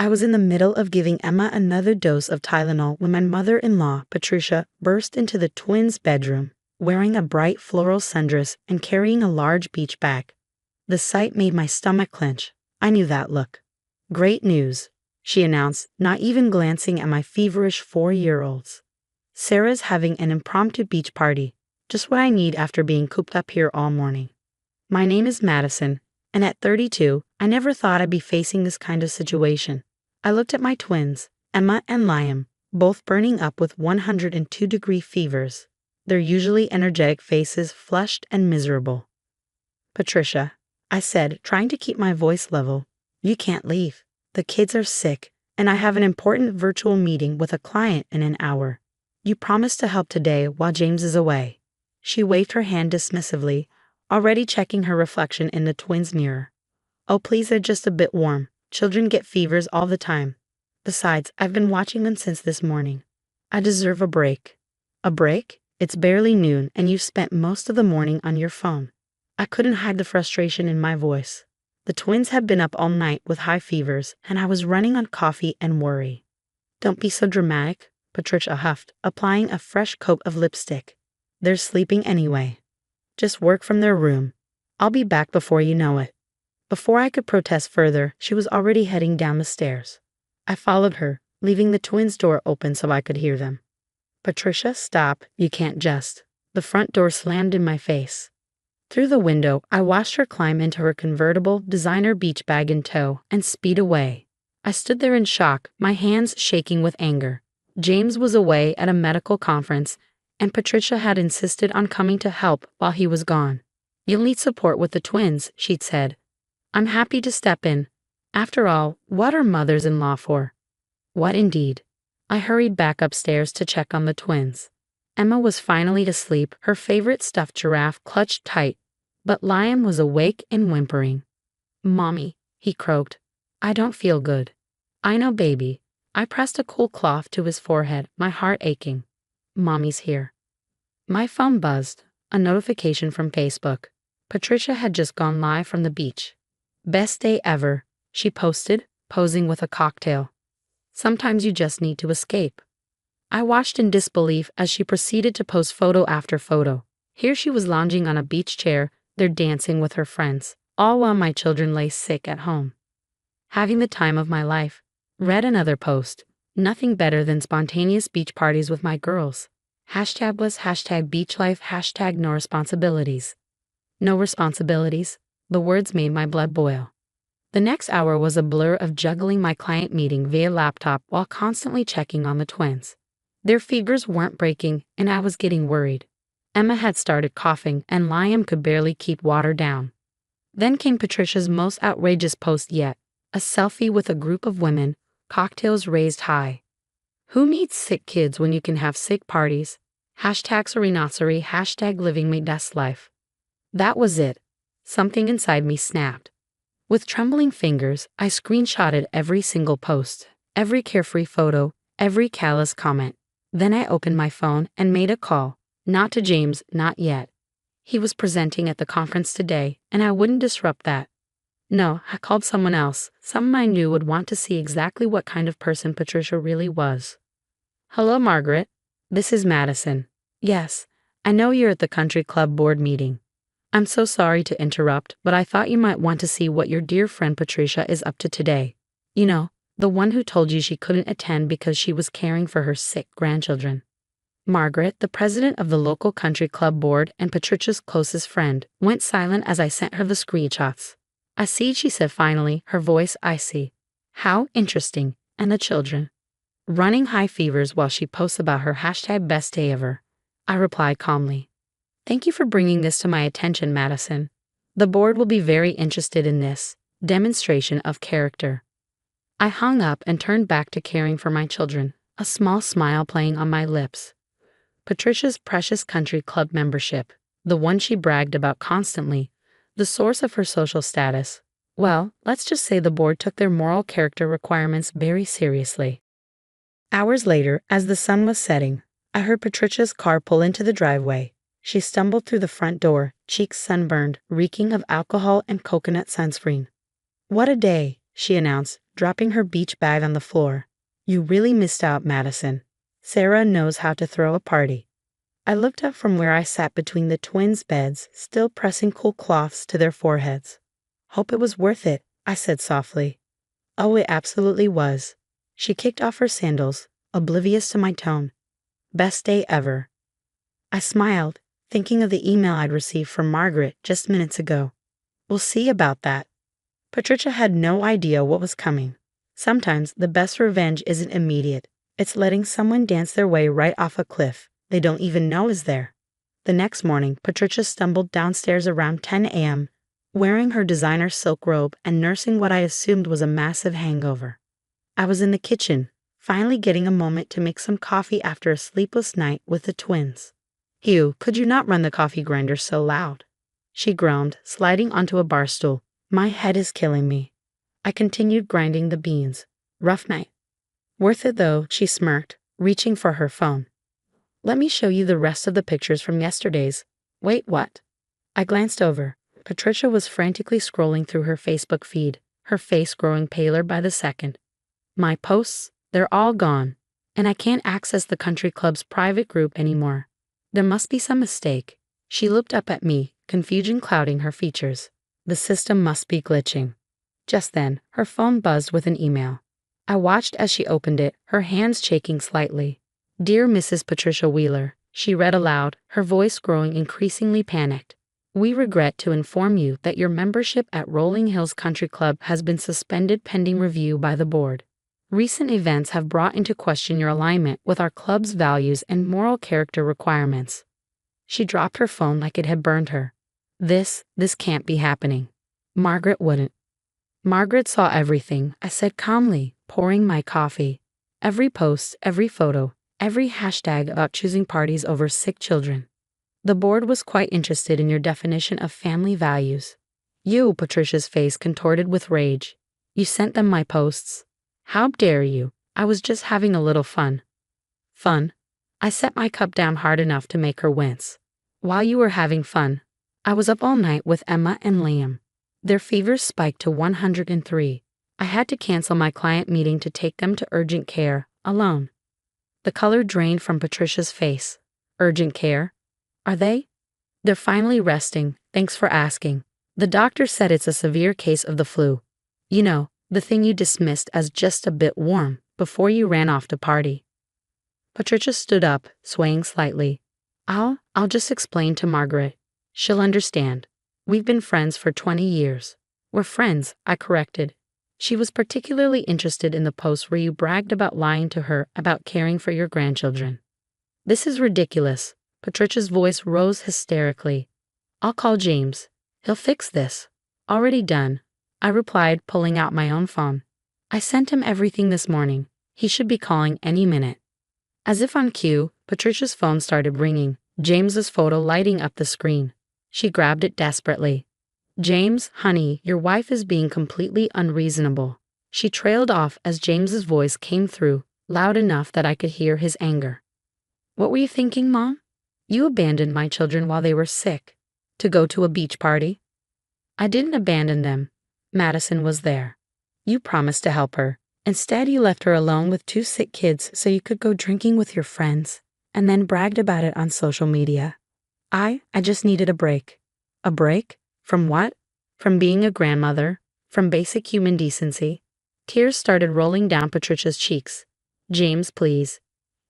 I was in the middle of giving Emma another dose of Tylenol when my mother-in-law, Patricia, burst into the twins' bedroom, wearing a bright floral sundress and carrying a large beach bag. The sight made my stomach clench. I knew that look. "Great news," she announced, not even glancing at my feverish 4-year-olds. "Sarah's having an impromptu beach party, just what I need after being cooped up here all morning." My name is Madison, and at 32, I never thought I'd be facing this kind of situation. I looked at my twins, Emma and Liam, both burning up with 102-degree fevers, their usually energetic faces flushed and miserable. "Patricia," I said, trying to keep my voice level, "you can't leave. The kids are sick, and I have an important virtual meeting with a client in an hour. You promised to help today while James is away." She waved her hand dismissively, already checking her reflection in the twins' mirror. "Oh, please, they're just a bit warm. Children get fevers all the time. Besides, I've been watching them since this morning. I deserve a break." "A break? It's barely noon, and you've spent most of the morning on your phone." I couldn't hide the frustration in my voice. The twins had been up all night with high fevers, and I was running on coffee and worry. "Don't be so dramatic," Patricia huffed, applying a fresh coat of lipstick. "They're sleeping anyway. Just work from their room. I'll be back before you know it." Before I could protest further, she was already heading down the stairs. I followed her, leaving the twins' door open so I could hear them. "Patricia, stop. You can't just." The front door slammed in my face. Through the window, I watched her climb into her convertible designer beach bag in tow and speed away. I stood there in shock, my hands shaking with anger. James was away at a medical conference, and Patricia had insisted on coming to help while he was gone. "You'll need support with the twins," she'd said. "I'm happy to step in. After all, what are mothers-in-law for?" What indeed? I hurried back upstairs to check on the twins. Emma was finally asleep, her favorite stuffed giraffe clutched tight, but Liam was awake and whimpering. "Mommy," he croaked, "I don't feel good." "I know, baby." I pressed a cool cloth to his forehead, my heart aching. "Mommy's here." My phone buzzed, a notification from Facebook. Patricia had just gone live from the beach. "Best day ever," she posted, posing with a cocktail. "Sometimes you just need to escape." I watched in disbelief as she proceeded to post photo after photo. Here she was lounging on a beach chair, there dancing with her friends, all while my children lay sick at home. "Having the time of my life." Read another post. "Nothing better than spontaneous beach parties with my girls. #bless, #beachlife, #no responsibilities." No responsibilities. The words made my blood boil. The next hour was a blur of juggling my client meeting via laptop while constantly checking on the twins. Their fevers weren't breaking, and I was getting worried. Emma had started coughing, and Liam could barely keep water down. Then came Patricia's most outrageous post yet, a selfie with a group of women, cocktails raised high. Who needs sick kids when you can have sick parties? #Serenocity, #living my best life. That was it. Something inside me snapped. With trembling fingers, I screenshotted every single post, every carefree photo, every callous comment. Then I opened my phone and made a call, not to James, not yet. He was presenting at the conference today, and I wouldn't disrupt that. No, I called someone else, someone I knew would want to see exactly what kind of person Patricia really was. "Hello, Margaret. This is Madison. Yes, I know you're at the country club board meeting. I'm so sorry to interrupt, but I thought you might want to see what your dear friend Patricia is up to today. You know, the one who told you she couldn't attend because she was caring for her sick grandchildren." Margaret, the president of the local country club board and Patricia's closest friend, went silent as I sent her the screenshots. "I see," she said finally, her voice icy. "How interesting. And the children?" "Running high fevers while she posts about her #best day ever." I replied calmly. "Thank you for bringing this to my attention, Madison. The board will be very interested in this demonstration of character." I hung up and turned back to caring for my children, a small smile playing on my lips. Patricia's precious country club membership, the one she bragged about constantly, the source of her social status. Well, let's just say the board took their moral character requirements very seriously. Hours later, as the sun was setting, I heard Patricia's car pull into the driveway. She stumbled through the front door, cheeks sunburned, reeking of alcohol and coconut sunscreen. "What a day," she announced, dropping her beach bag on the floor. You really missed out, Madison. Sarah knows how to throw a party. I looked up from where I sat between the twins' beds, still pressing cool cloths to their foreheads. Hope it was worth it, I said softly. Oh, it absolutely was. She kicked off her sandals, oblivious to my tone. Best day ever. I smiled, thinking of the email I'd received from Margaret just minutes ago. We'll see about that. Patricia had no idea what was coming. Sometimes the best revenge isn't immediate. It's letting someone dance their way right off a cliff they don't even know is there. The next morning, Patricia stumbled downstairs around 10 a.m., wearing her designer silk robe and nursing what I assumed was a massive hangover. I was in the kitchen, finally getting a moment to make some coffee after a sleepless night with the twins. Hugh, could you not run the coffee grinder so loud? She groaned, sliding onto a bar stool. My head is killing me. I continued grinding the beans. Rough night. Worth it though, she smirked, reaching for her phone. Let me show you the rest of the pictures from yesterday's. Wait, what? I glanced over. Patricia was frantically scrolling through her Facebook feed, her face growing paler by the second. My posts, they're all gone, and I can't access the country club's private group anymore. There must be some mistake. She looked up at me, confusion clouding her features. The system must be glitching. Just then, her phone buzzed with an email. I watched as she opened it, her hands shaking slightly. Dear Mrs. Patricia Wheeler, she read aloud, her voice growing increasingly panicked. We regret to inform you that your membership at Rolling Hills Country Club has been suspended pending review by the board. Recent events have brought into question your alignment with our club's values and moral character requirements. She dropped her phone like it had burned her. This can't be happening. Margaret wouldn't. Margaret saw everything, I said calmly, pouring my coffee. Every post, every photo, every hashtag about choosing parties over sick children. The board was quite interested in your definition of family values. You, Patricia's face contorted with rage. You sent them my posts. How dare you? I was just having a little fun. Fun? I set my cup down hard enough to make her wince. While you were having fun, I was up all night with Emma and Liam. Their fevers spiked to 103. I had to cancel my client meeting to take them to urgent care, alone. The color drained from Patricia's face. Urgent care? Are they? They're finally resting, thanks for asking. The doctor said it's a severe case of the flu. You know, the thing you dismissed as just a bit warm before you ran off to party. Patricia stood up, swaying slightly. I'll just explain to Margaret. She'll understand. We've been friends for 20 years. We're friends, I corrected. She was particularly interested in the post where you bragged about lying to her about caring for your grandchildren. This is ridiculous. Patricia's voice rose hysterically. I'll call James. He'll fix this. Already done, I replied, pulling out my own phone. I sent him everything this morning. He should be calling any minute. As if on cue, Patricia's phone started ringing, James's photo lighting up the screen. She grabbed it desperately. James, honey, your wife is being completely unreasonable. She trailed off as James's voice came through, loud enough that I could hear his anger. What were you thinking, Mom? You abandoned my children while they were sick. To go to a beach party? I didn't abandon them. Madison was there. You promised to help her. Instead, you left her alone with 2 sick kids so you could go drinking with your friends, and then bragged about it on social media. I just needed a break. A break? From what? From being a grandmother? From basic human decency? Tears started rolling down Patricia's cheeks. James, please.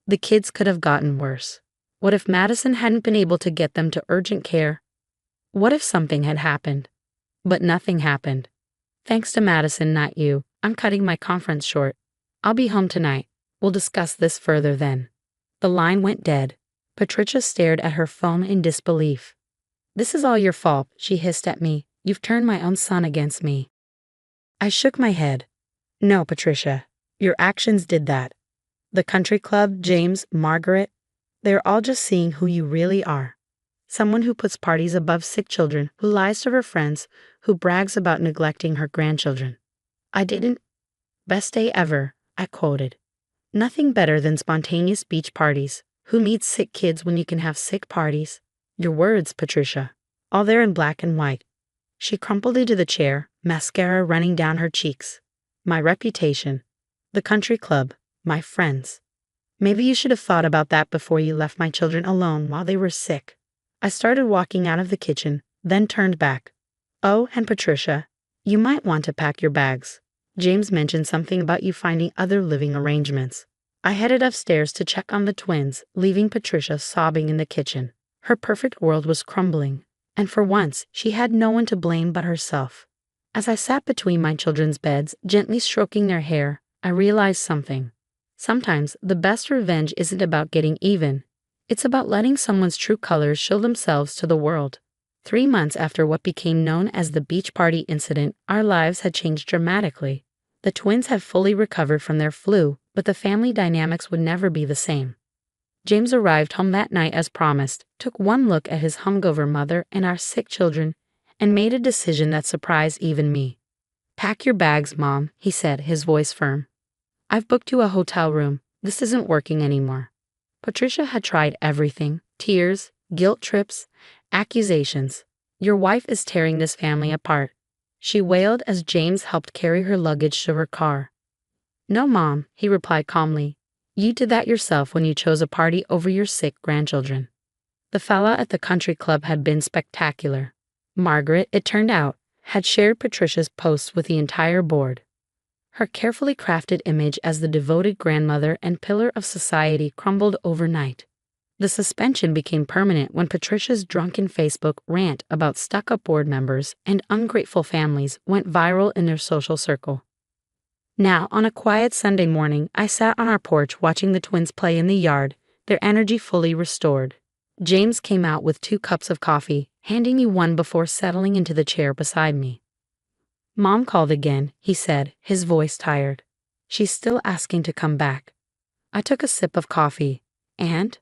The kids could have gotten worse. What if Madison hadn't been able to get them to urgent care? What if something had happened? But nothing happened. Thanks to Madison, not you. I'm cutting my conference short. I'll be home tonight. We'll discuss this further then. The line went dead. Patricia stared at her phone in disbelief. This is all your fault, she hissed at me. You've turned my own son against me. I shook my head. No, Patricia. Your actions did that. The country club, James, Margaret, they're all just seeing who you really are. Someone who puts parties above sick children, who lies to her friends, who brags about neglecting her grandchildren. I didn't. Best day ever, I quoted. Nothing better than spontaneous beach parties. Who needs sick kids when you can have sick parties? Your words, Patricia. All there in black and white. She crumpled into the chair, mascara running down her cheeks. my reputation, the country club, my friends. Maybe you should have thought about that before you left my children alone while they were sick. I started walking out of the kitchen, then turned back. Oh, and Patricia, you might want to pack your bags. James mentioned something about you finding other living arrangements. I headed upstairs to check on the twins, leaving Patricia sobbing in the kitchen. Her perfect world was crumbling, and for once she had no one to blame but herself. As I sat between my children's beds, gently stroking their hair, I realized something. Sometimes the best revenge isn't about getting even. It's about letting someone's true colors show themselves to the world. 3 months after what became known as the beach party incident, our lives had changed dramatically. The twins had fully recovered from their flu, but the family dynamics would never be the same. James arrived home that night as promised, took one look at his hungover mother and our sick children, and made a decision that surprised even me. "Pack your bags, Mom," he said, his voice firm. "I've booked you a hotel room. This isn't working anymore." Patricia had tried everything: tears, guilt trips, accusations. "Your wife is tearing this family apart," she wailed as James helped carry her luggage to her car. "No, Mom," he replied calmly. "You did that yourself when you chose a party over your sick grandchildren." The fella at the country club had been spectacular. Margaret, it turned out, had shared Patricia's posts with the entire board. Her carefully crafted image as the devoted grandmother and pillar of society crumbled overnight. The suspension became permanent when Patricia's drunken Facebook rant about stuck-up board members and ungrateful families went viral in their social circle. Now, on a quiet Sunday morning, I sat on our porch watching the twins play in the yard, their energy fully restored. James came out with 2 cups of coffee, handing me one before settling into the chair beside me. "Mom called again," he said, his voice tired. "She's still asking to come back." I took a sip of coffee, and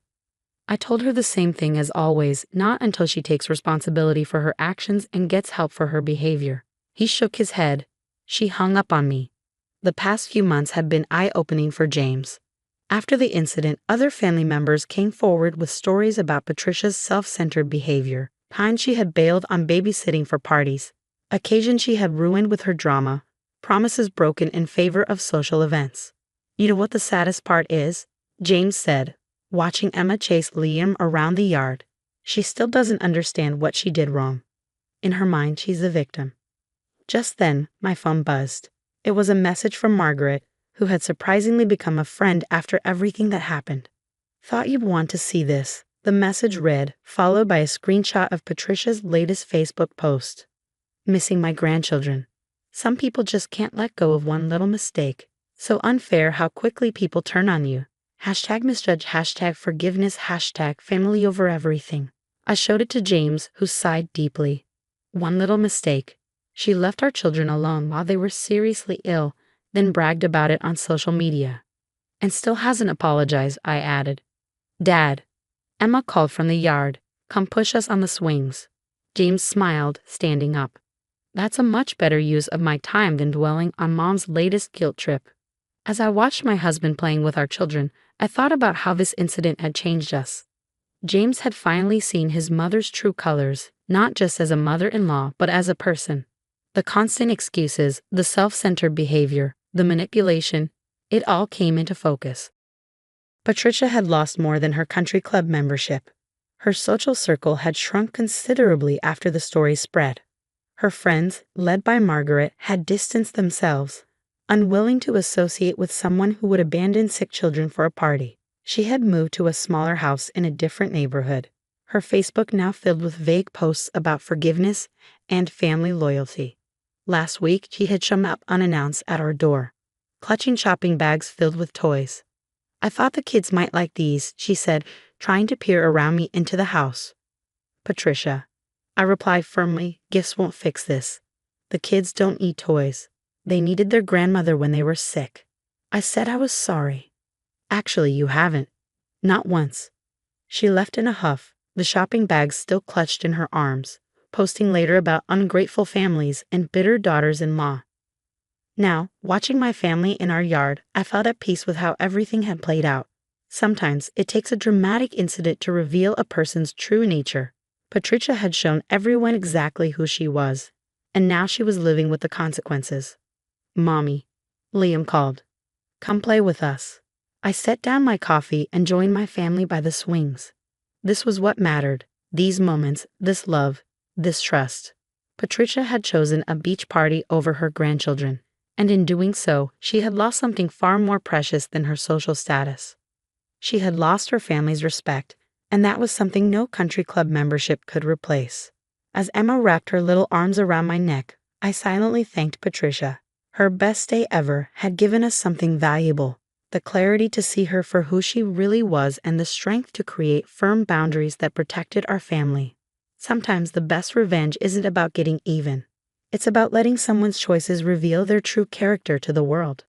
I told her the same thing as always, not until she takes responsibility for her actions and gets help for her behavior. He shook his head. She hung up on me. The past few months had been eye-opening for James. After the incident, other family members came forward with stories about Patricia's self-centered behavior, times she had bailed on babysitting for parties, occasions she had ruined with her drama, promises broken in favor of social events. "You know what the saddest part is?" James said, watching Emma chase Liam around the yard. "She still doesn't understand what she did wrong. In her mind, she's the victim." Just then, my phone buzzed. It was a message from Margaret, who had surprisingly become a friend after everything that happened. "Thought you'd want to see this," the message read, followed by a screenshot of Patricia's latest Facebook post. "Missing my grandchildren. Some people just can't let go of one little mistake. So unfair how quickly people turn on you. #misjudge, #forgiveness, #family over everything." I showed it to James, who sighed deeply. One little mistake. She left our children alone while they were seriously ill, then bragged about it on social media. "And still hasn't apologized," I added. "Dad," Emma called from the yard, "come push us on the swings." James smiled, standing up. "That's a much better use of my time than dwelling on Mom's latest guilt trip." As I watched my husband playing with our children, I thought about how this incident had changed us. James had finally seen his mother's true colors, not just as a mother-in-law, but as a person. The constant excuses, the self-centered behavior, the manipulation, it all came into focus. Patricia had lost more than her country club membership. Her social circle had shrunk considerably after the story spread. Her friends, led by Margaret, had distanced themselves, unwilling to associate with someone who would abandon sick children for a party. She had moved to a smaller house in a different neighborhood, her Facebook now filled with vague posts about forgiveness and family loyalty. Last week, she had shown up unannounced at our door, clutching shopping bags filled with toys. "I thought the kids might like these," she said, trying to peer around me into the house. "Patricia," I replied firmly, "gifts won't fix this. The kids don't eat toys. They needed their grandmother when they were sick." I said I was sorry. "Actually, you haven't. Not once." She left in a huff, the shopping bags still clutched in her arms, posting later about ungrateful families and bitter daughters-in-law. Now, watching my family in our yard, I felt at peace with how everything had played out. Sometimes it takes a dramatic incident to reveal a person's true nature. Patricia had shown everyone exactly who she was, and now she was living with the consequences. "Mommy, Liam called. "Come play with us." I set down my coffee and joined my family by the swings. This was what mattered. These moments, this love, this trust. Patricia had chosen a beach party over her grandchildren, and in doing so, she had lost something far more precious than her social status. She had lost her family's respect, and that was something no country club membership could replace. As Emma wrapped her little arms around my neck, I silently thanked Patricia. Her best day ever had given us something valuable, the clarity to see her for who she really was and the strength to create firm boundaries that protected our family. Sometimes the best revenge isn't about getting even. It's about letting someone's choices reveal their true character to the world.